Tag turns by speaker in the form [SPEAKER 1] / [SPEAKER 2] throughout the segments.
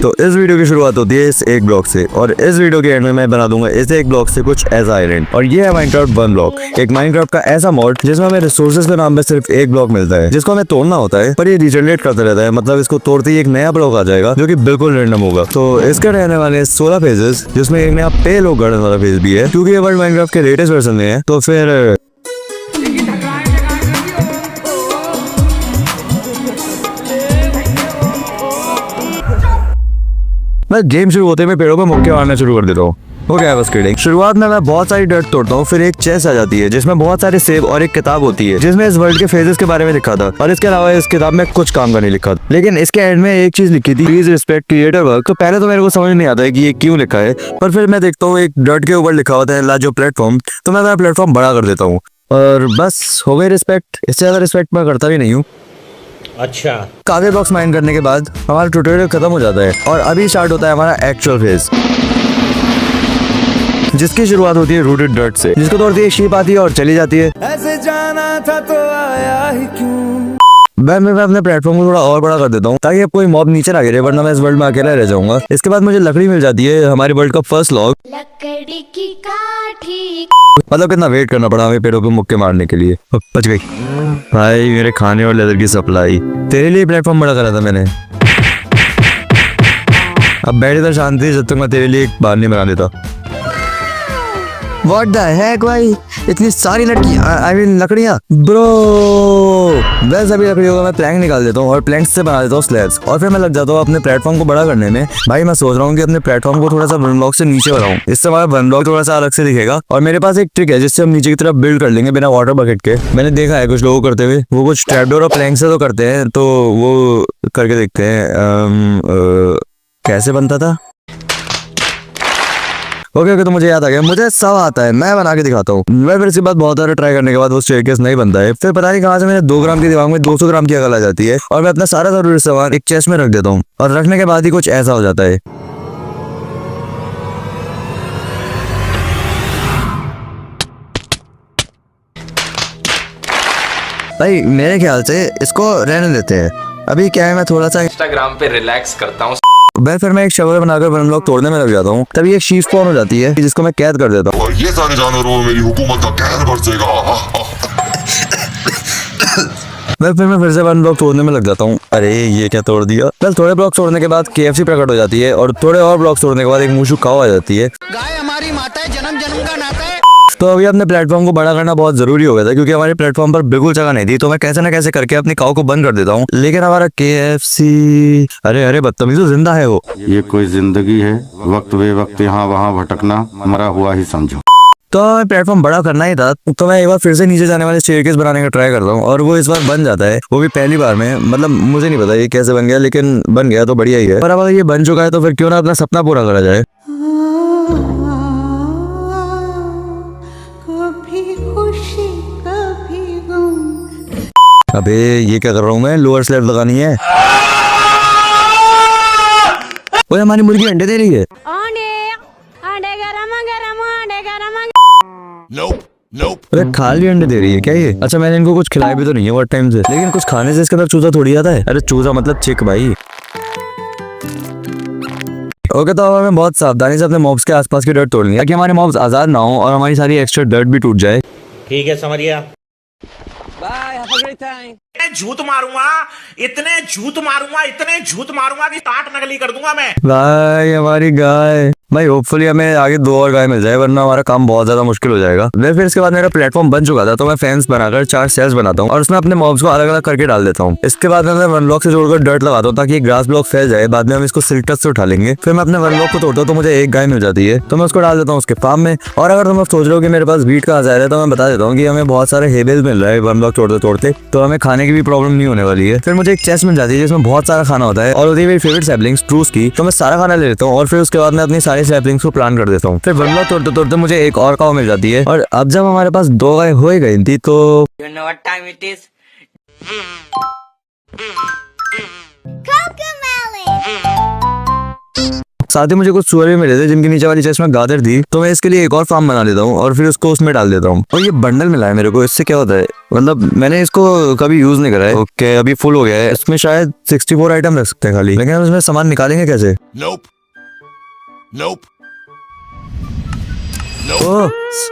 [SPEAKER 1] तो इस वीडियो की शुरुआत होती है इस एक ब्लॉक से और इस वीडियो के एंड में मैं बना दूंगा इस एक ब्लॉक से कुछ ऐसा आइलैंड। और ये है माइनक्राफ्ट 1 ब्लॉक, एक माइनक्राफ्ट का ऐसा मॉड जिसमें हमें रिसोर्सेज के नाम पे सिर्फ एक ब्लॉक मिलता है जिसको हमें तोड़ना होता है, पर ये रिजनरेट करता रहता है। मतलब इसको तोड़ते ही एक नया ब्लॉक आ जाएगा जो कि बिल्कुल रैंडम होगा। तो इसके रहने वाले 16 फेजेस, जिसमें एक नया पे लोग गार्डन वाला फेज भी है क्योंकि ये वर्ल्ड माइनक्राफ्ट के लेटेस्ट वर्जन में है। तो फिर मैं गेम शुरू होते में पेड़ों पे मुक्के मारना शुरू कर देता हूँ। Okay, I was kidding. शुरुआत में मैं बहुत सारी डर्ट तोड़ता हूँ, फिर एक चेस्ट आ जाती है जिसमें बहुत सारे सेब और एक किताब होती है जिसमें इस वर्ल्ड के फेजेस के बारे में लिखा था। और इसके अलावा इस किताब में कुछ काम का नहीं लिखा था, लेकिन इसके एंड में एक चीज लिखी थी, प्लीज रिस्पेक्ट क्रिएटर वर्क। तो पहले तो मेरे को समझ नहीं आता है कि ये क्यों लिखा है, पर फिर मैं देखता हूँ एक डर्ट के ऊपर लिखा होता है लाजो प्लेटफॉर्म, तो मैं प्लेटफॉर्म बड़ा कर देता हूँ और बस हो गई रिस्पेक्ट। इससे ज्यादा रिस्पेक्ट मैं करता भी नहीं हूँ।
[SPEAKER 2] अच्छा,
[SPEAKER 1] काफी ब्लॉक्स माइन करने के बाद हमारा ट्यूटोरियल खत्म हो जाता है और अभी स्टार्ट होता है हमारा एक्चुअल फेज, जिसकी शुरुआत होती है रूटेड डर्ट से, जिसको तोड़ती है शीप आती है और चली जाती है। ऐसे जाना था तो आया ही क्यों। मैं अपने प्लेटफॉर्म को थोड़ा और बड़ा कर देता हूँ ताकि अब कोई मॉब नीचे ना गिरे, वरना मैं इस वर्ल्ड में अकेला रह जाऊंगा। इसके बाद मुझे लकड़ी मिल जाती है, हमारी वर्ल्ड का फर्स्ट लॉग।
[SPEAKER 3] लकड़ी की काठी।
[SPEAKER 1] मतलब कितना वेट करना पड़ा हमें पेड़ों पे मुक्के मारने के लिए। बच गई भाई मेरे खाने और लेदर की सप्लाई। तेरे लिए प्लेटफॉर्म बड़ा करा था मैंने। अब बैठे था शांति जब तक मैं तेरे लिए एक बार नहीं बना देता। What the heck भाई, इतनी सारी लकड़ियाँ ब्रो। वैसे सभी लकड़ियों का मैं प्लैंक निकाल देता हूँ और प्लैंक से बना देता हूँ स्लैब्स, और फिर मैं लग जाता हूँ अपने प्लेटफॉर्म को बड़ा करने में। भाई मैं सोच रहा हूँ कि अपने प्लेटफॉर्म को थोड़ा सा वन ब्लॉक से नीचे बढ़ाऊं, इससे हमारा वन ब्लॉक थोड़ा सा अलग से दिखेगा। और मेरे पास एक ट्रिक है जिससे हम नीचे की तरफ बिल्ड कर लेंगे बिना वाटर बकेट के। मैंने देखा है कुछ लोगों करते हुए, वो कुछ ट्रैपडोर और प्लैंक से तो करते हैं, तो वो करके देखते हैं। कैसे बनता था? ओके, तो मुझे याद आ गया, मुझे सब आता है, मैं बना के दिखाता हूँ। मैं फिर इसके बाद बहुत सारे ट्राई करने के बाद वो स्टेयरकेस नहीं बनता है। फिर पता नहीं कहाँ से मेरे 2 ग्राम के दिमाग में 200 ग्राम की अकल आ जाती है और मैं अपना सारा जरूरी सामान एक चेस्ट में रख देता हूँ, और रखने के बाद ही कुछ ऐसा हो जाता है। भाई मेरे ख्याल से इसको रहने देते हैं। अभी क्या है, मैं थोड़ा सा
[SPEAKER 4] इंस्टाग्राम पे रिलैक्स करता हूँ।
[SPEAKER 1] फिर मैं एक शवर बनाकर वन ब्लॉक तोड़ने में लग जाता हूँ। तभी एक शीप स्पॉन हो जाती है जिसको मैं कैद कर देता हूँ।
[SPEAKER 5] और ये सारे जानवरों में मेरी हुकूमत का कहर बरसेगा।
[SPEAKER 1] मैं फिर से वन ब्लॉक तोड़ने में लग जाता हूँ। अरे ये क्या तोड़ दिया। कल थोड़े ब्लॉक तोड़ने के बाद KFC प्रकट हो जाती है और थोड़े और ब्लॉक तोड़ने के बाद एक मूशू काऊ आ जाती है।
[SPEAKER 6] गाय हमारी माता है, जन्म जन्म का नाता है।
[SPEAKER 1] तो अभी अपने प्लेटफॉर्म को बड़ा करना बहुत जरूरी हो गया था क्योंकि हमारे प्लेटफॉर्म पर बिल्कुल जगह नहीं थी। तो मैं कैसे ना कैसे करके अपनी काऊ को बंद कर देता हूँ, लेकिन हमारा KFC अरे बदतमीज तो जिंदा है वो।
[SPEAKER 7] ये कोई जिंदगी है, वक्त बे वक्त यहाँ वहाँ भटकना, मरा हुआ ही समझो।
[SPEAKER 1] तो मैं प्लेटफॉर्म बड़ा करना ही था, तो मैं एक बार फिर से नीचे जाने वाले स्टेयरकेस बनाने का ट्राई करता हूँ और वो इस बार बन जाता है, वो भी पहली बार में। मतलब मुझे नहीं पता ये कैसे बन गया, लेकिन बन गया तो बढ़िया ही है। पर अब अगर ये बन चुका है तो फिर क्यों ना अपना सपना पूरा करा जाए। अबे ये क्या कर रहा हूँ मैं, लोअर स्लैब लगानी है। ओए हमारी मुर्गी अंडे दे रही है। अरे खाली अंडे दे रही है क्या ये? अच्छा मैंने इनको कुछ खिलाया भी तो नहीं है बहुत टाइम से, लेकिन कुछ खाने से इसके अंदर चूजा थोड़ी आता है। अरे चूजा मतलब चिक भाई। ओके, तो अब हमें बहुत सावधानी से अपने मॉब्स के आसपास की डर्ट तोड़नी है ताकि हमारे मॉब्स आजाद ना हो और हमारी सारी एक्स्ट्रा डर्ट भी टूट जाए।
[SPEAKER 2] ठीक है, समझ गया।
[SPEAKER 6] इतने झूठ मारूंगा कि 60 नकली कर दूंगा मैं।
[SPEAKER 1] भाई हमारी गाय, भाई होपफुली हमें आगे 2 और गाय मिल जाए, वरना हमारा काम बहुत ज्यादा मुश्किल हो जाएगा। फिर इसके बाद मेरा प्लेटफॉर्म बन चुका था, तो मैं फेंस बनाकर 4 सेल्स बनाता हूँ और उसमें अपने मॉब्स को अलग अलग करके डाल देता हूँ। इसके बाद मैं वन ब्लॉक से जोड़कर डर्ट लगाता हूँ ताकि ग्रास ब्लॉक फैल जाए। बाद में हम इसको सिल्कट से उठा लेंगे। फिर मैं अपने वन ब्लॉक को तोड़ता हूँ तो मुझे एक गाय मिल जाती है, तो मैं उसको डाल देता हूँ उसके फार्म में। और अगर तुम सोच रहे हो कि मेरे पास वीट कहाँ जा रहा है, तो मैं बता देता हूँ कि हमें बहुत सारे हेबेल मिल रहा है वन ब्लॉक तोड़ते तोड़ते, तो हमें खाने की भी प्रॉब्लम नहीं होने वाली है। फिर मुझे एक चेस्ट मिल जाती है जिसमें बहुत सारा खाना होता है और होती है मेरी फेवरेट सैपलिंग्स ट्रूस की, तो मैं सारा खाना ले लेता हूँ और फिर उसके बाद मैं अपनी सारी सैपलिंग्स को प्लांट कर देता हूँ। फिर वन ब्लॉक तोड़ते तोड़ते मुझे एक और काऊ मिल जाती है, और अब जब हमारे पास 2 गाय हो गई थी तो साथ ही मुझे कुछ सुअर भी मिले थे जिनके नीचे वाली चेस्ट में गाजर थी, तो मैं इसके लिए एक और फार्म बना लेता हूँ और फिर उसको उसमें डाल देता हूँ। और ये बंडल मिला है मेरे को, इससे क्या होता है, मतलब मैंने इसको कभी यूज नहीं करा है। ओके, अभी फुल हो गया है। इसमें शायद 64 आइटम रख सकते हैं खाली, लेकिन हम इसमें सामान निकालेंगे कैसे?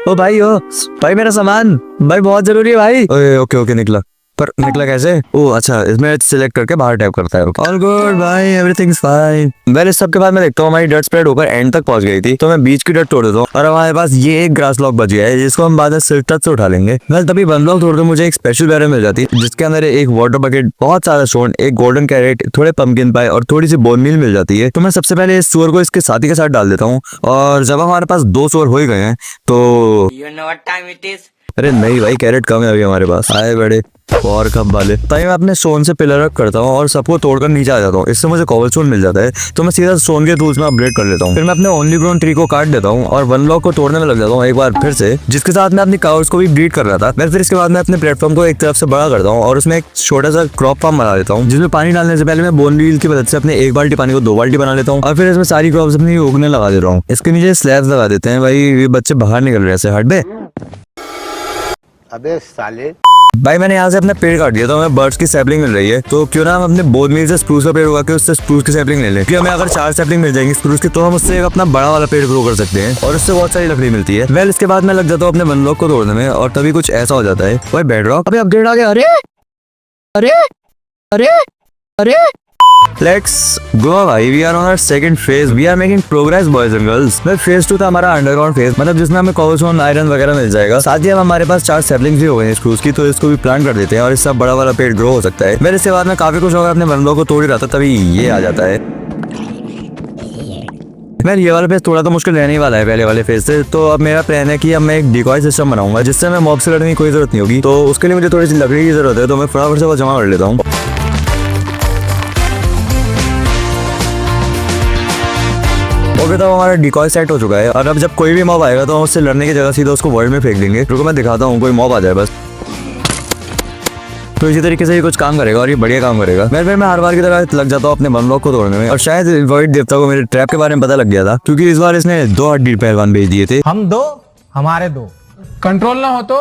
[SPEAKER 1] ओ भाई मेरा सामान भाई बहुत जरूरी है भाई। ओके ओके निकला, पर निकला कैसे? ओ अच्छा, इसमें सिलेक्ट करके बाहर टैप करता है। ऑल गुड भाई, एवरीथिंग इज फाइन। वेल, इस सब के बाद मैं देखता हूँ हमारी डट स्प्रेड होकर एंड तक पहुंच गई थी, तो मैं बीच की डट तोड़ देता हूँ और हमारे पास ये एक ग्रास लॉक बच गया है जिसको हम बाद में सिल्क टच से उठा लेंगे। वेल, तभी वन ब्लॉक तोड़ के मुझे एक स्पेशल बैरल मिल जाती है जिसके अंदर एक वाटर बकेट, बहुत सारा स्टोन, एक गोल्डन कैरेट, थोड़े पंपकिन पाई और थोड़ी सी बोन मील मिल जाती है। तो मैं सबसे पहले इस सुअर को इसके साथी के साथ डाल देता हूँ और जब हमारे पास 2 सुअर हो ही गए हैं तो अरे नहीं भाई, कैरेट कम है अभी हमारे पास। आए बड़े और कब वाले, तभी मैं अपने स्टोन से पिलर अप करता हूँ और सबको तोड़कर नीचे आ जाता हूँ। इससे मुझे कॉबलस्टोन मिल जाता है, तो मैं सीधा स्टोन के टूल्स में अपग्रेड कर लेता हूँ। फिर मैं अपने ओनली ग्रोन ट्री को काट देता हूँ और वन ब्लॉक को तोड़ने में लग जाता हूँ एक बार फिर से, जिसके साथ मैं अपनी काउस को भी ब्रीड कर रहा था। मैं फिर इसके बाद मैं अपने प्लेटफॉर्म को एक तरफ से बड़ा करता हूँ और उसमें एक छोटा सा क्रॉप फार्म बना लेता हूँ, जिसमें पानी डालने से पहले मैं बोन व्हील की मदद से अपने 1 बाल्टी पानी को 2 बाल्टी बना लेता हूँ और फिर इसमें सारी क्रॉप्स अपनी उगने लगा देता हूँ। इसके नीचे स्लैब्स लगा देते हैं। भाई ये बच्चे बाहर निकल रहे हैं, हट बे।
[SPEAKER 8] अबे साले,
[SPEAKER 1] भाई मैंने यहाँ से अपना पेड़ काट दिया, तो हमें बर्ड्स की सैपलिंग मिल रही है, तो क्यों ना हम अपने बोन मील से स्प्रूस का पेड़ उगा के उससे स्प्रूस की सैपलिंग ले लें। क्योंकि हमें अगर 4 सैपलिंग मिल जाएंगी स्प्रूस की, तो हम उससे एक अपना बड़ा वाला पेड़ ग्रो कर सकते हैं और उससे बहुत सारी लकड़ी मिलती है। वेल, इसके बाद मैं लग जाता हूँ अपने वन ब्लॉक को तोड़ने में और तभी कुछ ऐसा हो जाता है। भाई बेड रॉक, अभी अपग्रेड आ गया। अरे अरे अरे अरे लेट्स गो भाई, we are on our second phase, we are making progress boys and girls. Well, phase 2 था हमारा अंडरग्राउंड फेज, मतलब जिसमें हमें कॉबलस्टोन, आयरन वगैरह मिल जाएगा। साथ ही अब हमारे पास 4 सैपलिंग्स भी हो गए हैं स्प्रूस की, तो इसको भी प्लांट कर देते हैं और इससे बड़ा वाला पेड़ ग्रो हो सकता है। वेल, इसके बाद मैं काफी कुछ होगा अपने वन ब्लॉक को तोड़ ही रहा था, तभी ये आ जाता है। वेल, ये वाला फेज थोड़ा तो मुश्किल रहने ही वाला है पहले वाले फेज से, तो अब मेरा प्लान है कि अब मैं एक डिकॉय सिस्टम बनाऊंगा जिससे मैं मॉब से लड़ने की कोई जरूरत नहीं होगी। तो उसके लिए मुझे थोड़ी सी लकड़ी की जरूरत है, तो मैं फटाफट से वो जमा कर लेता हूँ। ओके, तो हमारा डिकॉय सेट हो चुका है और अब जब कोई भी मॉब आएगा तो हम उससे लड़ने की जगह सीधा उसको वर्ल्ड में फेंक देंगे। रुको मैं दिखाता हूँ, कोई मॉब आ जाए बस। तो इसी तरीके से ये कुछ काम करेगा और ये बढ़िया काम करेगा। मैं हर बार की तरह लग जाता हूँ अपने वन ब्लॉक को तोड़ने में और शायद वॉइड देवता को मेरे ट्रैप के बारे में पता लग गया था, क्योंकि इस बार इसने 2 हड्डी पहलवान भेज दिए थे।
[SPEAKER 6] हम 2 हमारे 2 कंट्रोल ना हो तो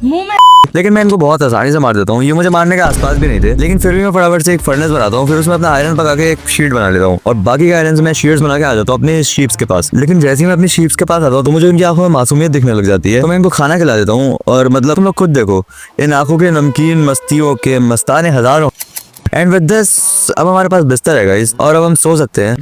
[SPEAKER 3] मुंह में
[SPEAKER 1] लेकिन मैं इनको बहुत आसानी से मार देता हूँ। ये मुझे मारने के आसपास भी नहीं थे, लेकिन फिर भी मैं फटाफट से एक फर्नेस बनाता हूँ, फिर उसमें अपना आयरन पका के एक शीट बना लेता हूँ और बाकी के आयरन से मैं शीट्स बना के आ जाता हूँ अपने शीप्स के पास। लेकिन जैसे ही मैं अपनी शीप्स के पास आता हूँ तो मुझे उनकी आंखों में मासूमियत दिखने लग जाती है, तो मैं इनको खाना खिला देता हूँ और मतलब तुम लोग खुद देखो, इन आंखों के नमकीन मस्तियों के मस्ताने हजारों। एंड विद दिस अब हमारे पास बिस्तर है गाइस और अब हम सो सकते हैं।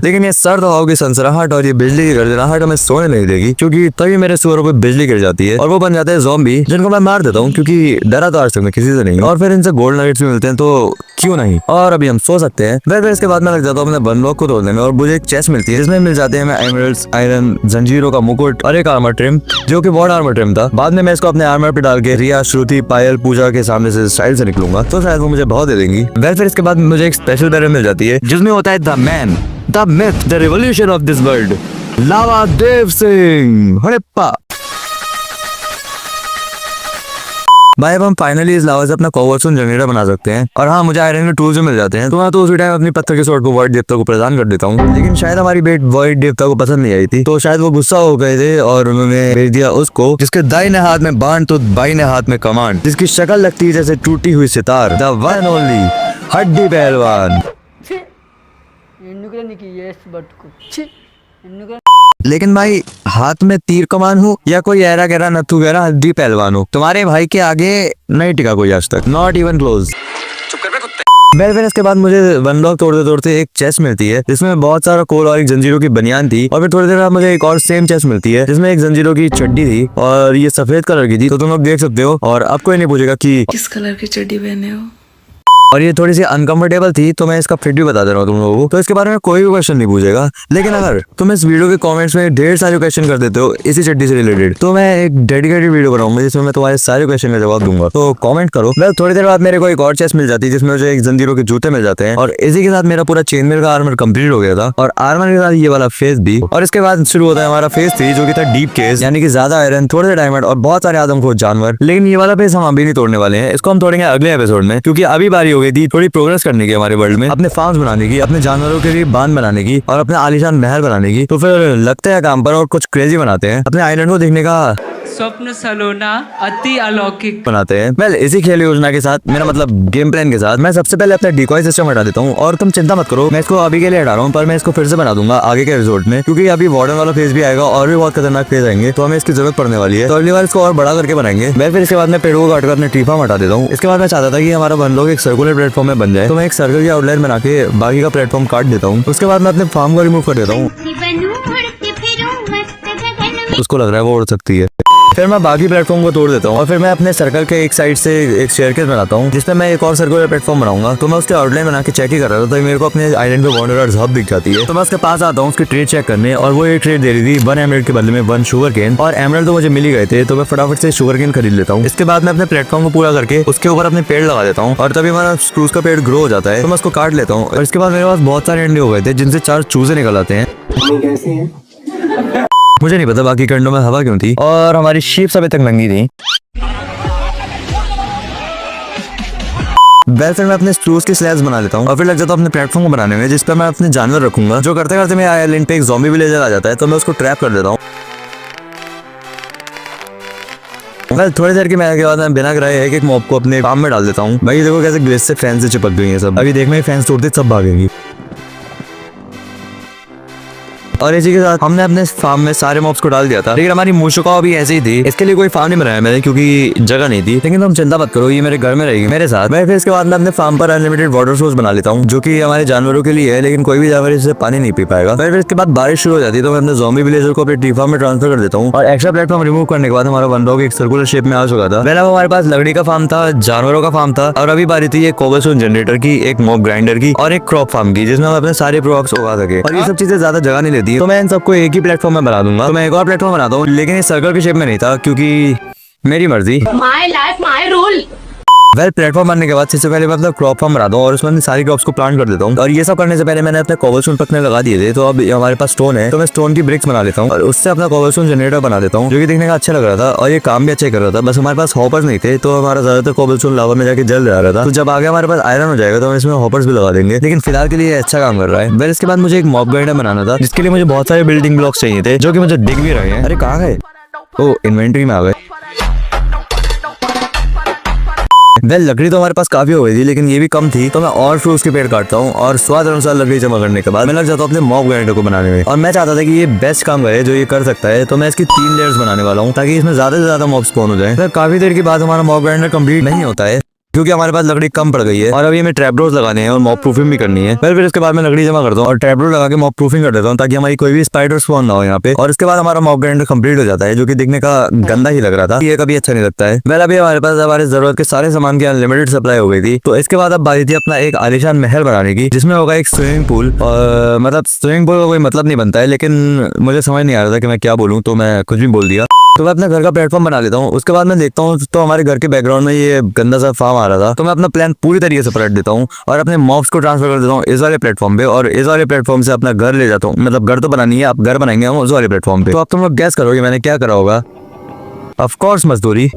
[SPEAKER 1] लेकिन ये सर्द हवाओं की सनसनाहट और ये बिजली की गर्जनाहट हमें सोने नहीं देगी, क्योंकि तभी मेरे सुअरों पे बिजली गिर जाती है और वो बन जाते हैं ज़ॉम्बी, जिनको मैं मार देता हूँ क्योंकि डरा तो आज तक मैं किसी से नहीं। और फिर इनसे गोल्ड नगेट्स भी मिलते हैं, तो क्यों नहीं। और अभी हम सो सकते हैं। फिर इसके बाद मैं लग जाता हूँ अपने वन ब्लॉक को तोड़ने में और मुझे एक चेस्ट मिलती है जिसमें मिल जाते हैं मैं एमरल्ड्स, आयरन, जंजीरों का मुकुट और एक आर्मर ट्रिम, जो कि वॉर्ड आर्मर ट्रिम था। बाद में मैं इसको अपने आर्मर पे डाल के रिया, श्रुति, पायल, पूजा के सामने से स्टाइल से निकलूंगा, तो शायद वो मुझे बहुत दे देंगी। फिर इसके बाद मुझे एक स्पेशल बैरल मिल जाती है जिसमें होता है the man, the myth, the revolution of this world, Lava Dev Singh Harappa. भाई अब हम फाइनली इस लावा से अपना कॉबलस्टोन जनरेटर बना सकते हैं और हाँ, मुझे आयरन के टूल्स भी मिल जाते हैं, तो मैं तो उसी टाइम अपनी पत्थर के स्वॉर्ड को वॉइड देवता को प्रदान कर देता हूँ। लेकिन शायद हमारी बेट वॉइड देवता को पसंद नहीं आई थी, तो शायद वो गुस्सा हो गए थे और उन्होंने भेज दिया उसको जिसके दाहिने हाथ में बाण तो बाईने हाथ में कमान, जिसकी शक्ल लगती है जैसे टूटी हुई सितार, द वन ओनली हड्डी पहलवान। लेकिन भाई हाथ में तीर कमान हो या कोई ऐरा गहरा नथु गहरा हड्डी पहलवान हो, तुम्हारे भाई के आगे नहीं टिका कोई आज तक, नॉट इवन क्लोज। फिर इसके बाद मुझे वन ब्लॉक तोड़ते तोड़ते एक चेस्ट मिलती है जिसमें बहुत सारा कोल और एक जंजीरों की बनियान थी, और फिर थोड़ी देर बाद मुझे एक और सेम चेस्ट मिलती है जिसमें एक जंजीरों की चड्डी थी और ये सफेद कलर की थी, तो तुम लोग देख सकते हो और अब कोई नहीं पूछेगा कि
[SPEAKER 9] किस कलर की चड्डी पहने हो।
[SPEAKER 1] और ये थोड़ी सी अनकंफर्टेबल थी, तो मैं इसका फिट भी बता दे रहा हूँ तुम लोगों को, तो इसके बारे में कोई भी क्वेश्चन नहीं पूछेगा। लेकिन अगर तुम इस वीडियो के कमेंट्स में ढेर सारे क्वेश्चन कर देते हो इसी चड्डी से रिलेटेड, तो मैं एक डेडिकेटेड वीडियो बनाऊंगा जिसमें मैं तुम्हारे सारे क्वेश्चन का जवाब दूंगा, तो कमेंट करो। मैं थोड़ी देर बाद मेरे को एक और चेस्ट मिल जाती है जिसमें मुझे एक जंजीरों के जूते मिल जाते हैं और इसी के साथ मेरा पूरा चेनमेल का आर्मर कंप्लीट हो गया था और आर्मर के साथ ये वाला फेस भी। और इसके बाद शुरू होता है हमारा फेस 3 जो कि था डीप केस, यानी कि ज्यादा आयरन, थोड़े से डायमंड और बहुत सारे आदमखोर जानवर। लेकिन ये वाला फेस हम अभी नहीं तोड़ने वाले हैं, इसको हम तोड़ेंगे अगले एपिसोड में, क्योंकि अभी बारी हो गई थी थोड़ी प्रोग्रेस करने की हमारे वर्ल्ड में, अपने फार्म्स बनाने की, अपने जानवरों के लिए बांध बनाने की और अपने आलीशान महल बनाने की। तो फिर लगते हैं काम पर और कुछ क्रेजी बनाते हैं, अपने आइलैंड को देखने का
[SPEAKER 8] स्वप्न सलोना अति अलौकिक
[SPEAKER 1] बनाते हैं। वेल इसी खेल योजना के साथ, मेरा मतलब गेम प्लान के साथ, मैं सबसे पहले अपना डिकॉय सिस्टम हटा देता हूँ। और तुम चिंता मत करो, मैं इसको अभी के लिए हटा रहा हूँ, पर मैं इसको फिर से बना दूंगा आगे के रिजोर्ट में, क्योंकि अभी वार्डन वाला फेज भी आएगा और भी बहुत खतरनाक फेज आएंगे, तो हमें इसकी जरूरत पड़ने वाली है। तो अगली बार इसको और बड़ा करके बनाएंगे। मैं फिर इसके बाद मैं पेड़ों को काटकर अपने ट्री फार्म हटा देता हूँ। इसके बाद मैं चाहता था कि हमारा वन लोग एक सर्कुलर प्लेटफॉर्म में बन जाए, तो मैं एक सर्कल की आउटलाइन बना के बाकी का प्लेटफॉर्म काट देता हूँ। उसके बाद मैं अपने फार्म को रिमूव कर देता हूँ। उसको लग रहा है वो उड़ सकती है। फिर मैं बाकी प्लेटफॉर्म को तोड़ देता हूँ और फिर मैं अपने सर्कल के एक साइड से एक स्टेयरकेस बनाता हूँ, जिसमें मैं एक और सर्कुलर प्लेटफॉर्म बनाऊंगा। तो मैं उसके आउटलाइन बना के चेक ही कर रहा था, तो मेरे को अपने आइलैंड पे वांडरर्स हब दिख जाती है। तो मैं उसके पास आता हूँ उसकी ट्रेड चेक करने, और वो एक ट्रेड दे रही थी 1 एमरल्ड के बदले में 1 शुगर केन। और एमरल्ड तो मुझे मिल ही गए थे, तो मैं फटाफट से शुगर केन खरीद लेता हूँ। इसके बाद मैं अपने प्लेटफॉर्म को पूरा करके उसके ऊपर अपने पेड़ लगा देता हूँ, और तभी हमारा स्प्रूस का पेड़ ग्रो हो जाता है। तो मैं उसको काट लेता हूँ, और इसके बाद मेरे पास बहुत सारे अंडे हो गए थे, जिनसे 4 चूजे निकल आते हैं। मुझे नहीं पता बाकी कंडों में हवा क्यों थी, और हमारी शीप्स अभी तक नंगी थी। वैसे मैं अपने स्प्रूस की स्लैब्स बना लेता हूँ और फिर लग जाता हूँ अपने प्लेटफॉर्म को बनाने में, जिस पर मैं अपने जानवर रखूंगा। जो करते करते मेरे आइलैंड पे एक ज़ॉम्बी विलेजर आ जाता है, तो मैं उसको ट्रैप कर देता हूँ। थोड़ी देर के बाद मैं बिना कराए एक मॉब को अपने फार्म में डाल देता हूँ। भाई देखो कैसे ग्लेस से फैन से चिपक गई है सब। अभी देख में फैंस तोड़ते सब भागेंगी। और इसी के साथ हमने अपने फार्म में सारे मॉब्स को डाल दिया था, लेकिन हमारी मूशुका भी ऐसे ही थी। इसके लिए कोई फार्म नहीं बनाया मैंने, क्योंकि जगह नहीं थी। लेकिन तुम चिंता मत करो, ये मेरे घर में रहेगी मेरे साथ। मैं फिर इसके बाद में अपने फार्म पर अनलिमिटेड वाटर सोर्स बना लेता हूँ, जो कि हमारे जानवरों के लिए है, लेकिन कोई भी जानवर इससे पानी नहीं पी पाएगा। फिर इसके बाद बारिश शुरू हो जाती है, तो मैं अपने ज़ॉम्बी विलेजर को अपने ट्री फार्म में ट्रांसफर कर देता हूँ। और एक्स्ट्रा प्लेटफॉर्म रिमूव करने के बाद हमारा वन लॉग एक सर्कुलर शेप में आ चुका था। पहले हमारे पास लकड़ी का फार्म था, जानवरों का फार्म था, और अभी बारी थी एक कोबलस्टोन जनरेटर की, एक मॉब ग्राइंडर की और एक क्रॉप फार्म की, जिसमें हम अपने सारे क्रॉप्स उगा सके। और ये सब चीजें ज्यादा जगह नहीं लेती, तो मैं इन सबको एक ही प्लेटफॉर्म में बना दूंगा। तो मैं एक और प्लेटफॉर्म बनाता हूँ, लेकिन इस सर्कल के शेप में नहीं था, क्योंकि मेरी मर्जी।
[SPEAKER 3] My life my rule.
[SPEAKER 1] Well platform बनने के बाद सबसे पहले मैं अपना क्रॉप फार्म बनाता हूँ और उसमें सारी क्रॉप्स को प्लांट कर देता हूँ। और ये सब करने से पहले मैंने अपने कोबलस्टोन पकने लगा दिए थे, तो अब हमारे पास स्टोन है, तो मैं स्टोन की ब्रिक्स बना लेता हूँ और उससे अपना कोबलस्टोन जनरेटर बना देता हूँ, जो कि दिखने का अच्छा लग रहा था और ये काम भी अच्छा कर रहा था। बस हमारे पास हॉपर्स नहीं थे, तो हमारा ज्यादातर कोबलस्टोन लावा में जाके जल जा रहा था। तो जब आगे हमारे पास आयरन हो जाएगा तो हम इसमें हॉपर्स भी लगा देंगे, लेकिन फिलहाल के लिए अच्छा काम कर रहा है। वेल इसके बाद मुझे एक मॉब ग्राइंडर बनाना था, जिसके लिए मुझे बहुत सारे बिल्डिंग ब्लॉक्स चाहिए थे, जो कि मुझे दिख भी रहे हैं। अरे कहाँ गए? ओ इन्वेंट्री में आ गए। वेल लकड़ी तो हमारे पास काफी हो गई थी, लेकिन ये भी कम थी, तो मैं और फ्रूट्स के पेड़ काटता हूँ और स्वाद अनुसार लकड़ी जमा करने के बाद मैं लग जाता हूँ अपने मॉब ग्राइंडर को बनाने में। और मैं चाहता था कि ये बेस्ट काम करे जो ये कर सकता है, तो मैं इसकी 3 लेयर्स बनाने वाला हूँ, ताकि इसमें ज्यादा से ज्यादा मॉब स्पॉन हो जाए। तो काफी देर के बाद हमारा मॉब ग्राइंडर कंप्लीट नहीं होता है, क्योंकि हमारे पास लकड़ी कम पड़ गई है और अभी हमें ट्रैपडोर्स लगाने हैं और मॉब प्रूफिंग भी करनी है। फिर इसके बाद मैं लकड़ी जमा करता हूँ और ट्रैपडोर लगा के मॉब प्रूफिंग कर देता हूँ, ताकि हमारी कोई भी स्पाइडर स्पॉन ना हो यहाँ पे। और इसके बाद हमारा मॉब ग्राइंडर कंप्लीट हो जाता है, जो कि दिखने का गंदा ही लग रहा था, ये कभी अच्छा नहीं लगता है। वेल अभी हमारे पास हमारे जरूरत के सारे सामान की अनलिमिटेड सप्लाई हो गई थी। तो इसके बाद अब बारी थी अपना एक आलीशान महल बनाने की, जिसमें होगा एक स्विमिंग पूल। और मतलब स्विमिंग पूल का कोई मतलब नहीं बनता है, लेकिन मुझे समझ नहीं आ रहा था कि मैं क्या बोलूँ, तो मैं कुछ भी बोल दिया। तो मैं अपने घर का प्लेटफॉर्म बना लेता हूँ। उसके बाद मैं देखता हूँ तो हमारे घर के बैकग्राउंड में ये गंदा सा फार्म आ रहा था, तो मैं अपना प्लान पूरी तरीके से पलट देता हूँ और अपने मॉब्स को ट्रांसफर कर देता हूँ इस वाले प्लेटफॉर्म पे, और इस वाले प्लेटफॉर्म से अपना घर ले जाता हूँ। मतलब घर तो बनानी है, आप घर बनाएंगे हम उस वाले प्लेटफॉर्म पे। तो अब तुम लोग गैस करोगे मैंने क्या करा होगा? ऑफ कोर्स मजदूरी।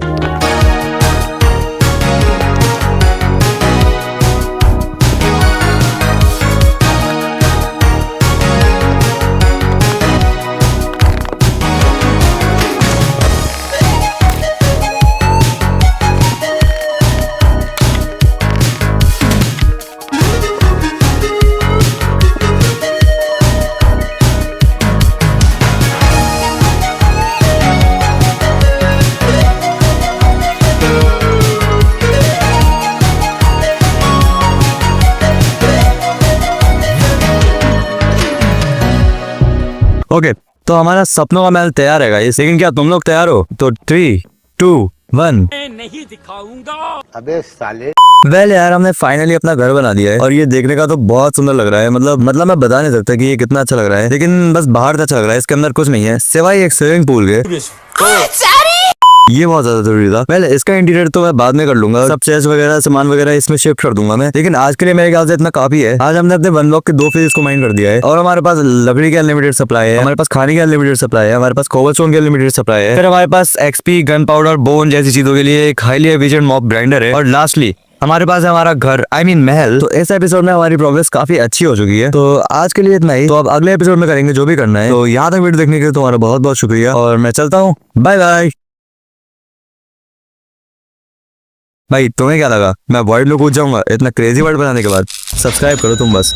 [SPEAKER 1] ओके तो हमारा सपनों का महल तैयार है गाइस, लेकिन क्या तुम लोग तैयार हो? तो 3, 2, 1
[SPEAKER 6] नहीं दिखाऊंगा।
[SPEAKER 1] वेल यार हमने फाइनली अपना घर बना दिया है और ये देखने का तो बहुत सुंदर लग रहा है। मतलब मैं बता नहीं सकता कि ये कितना अच्छा लग रहा है, लेकिन बस बाहर से अच्छा लग रहा है। इसके अंदर कुछ नहीं है सिवाय एक स्विमिंग पूल के। ये बहुत ज्यादा जरूरी था। वेल इसका इंटीरियर तो मैं बाद में कर लूंगा, सब चेस्ट वगैरह सामान वगैरह इसमें शिफ्ट कर दूंगा मैं, लेकिन आज के लिए मेरे ख्याल से इतना काफी है। आज हमने अपने वन ब्लॉक के 2 फेज को माइन कर दिया है और हमारे पास लकड़ी की अनलिमिटेड सप्लाई है, हमारे पास खाने की अनलिमिटेड सप्लाई है, हमारे पास कोबलस्टोन की अनलिमिटेड सप्लाई है, फिर हमारे पास एक्सपी, गन पाउडर, बोन जैसी चीजों के लिए एक हाईली एफिशिएंट मॉब ग्राइंडर है, और लास्टली हमारे पास है हमारा घर, I mean महल। तो इस एपिसोड में हमारी प्रोग्रेस काफी अच्छी हो चुकी है। तो आज के लिए इतना ही। तो अब अगले एपिसोड में करेंगे जो भी करना है। तो यहाँ तक वीडियो देखने के लिए तुम्हारा बहुत बहुत शुक्रिया और मैं चलता हूँ। Bye bye. भाई तुम्हें क्या लगा मैं वर्ड में कूद जाऊंगा इतना क्रेजी वर्ड बनाने के बाद? सब्सक्राइब करो तुम बस।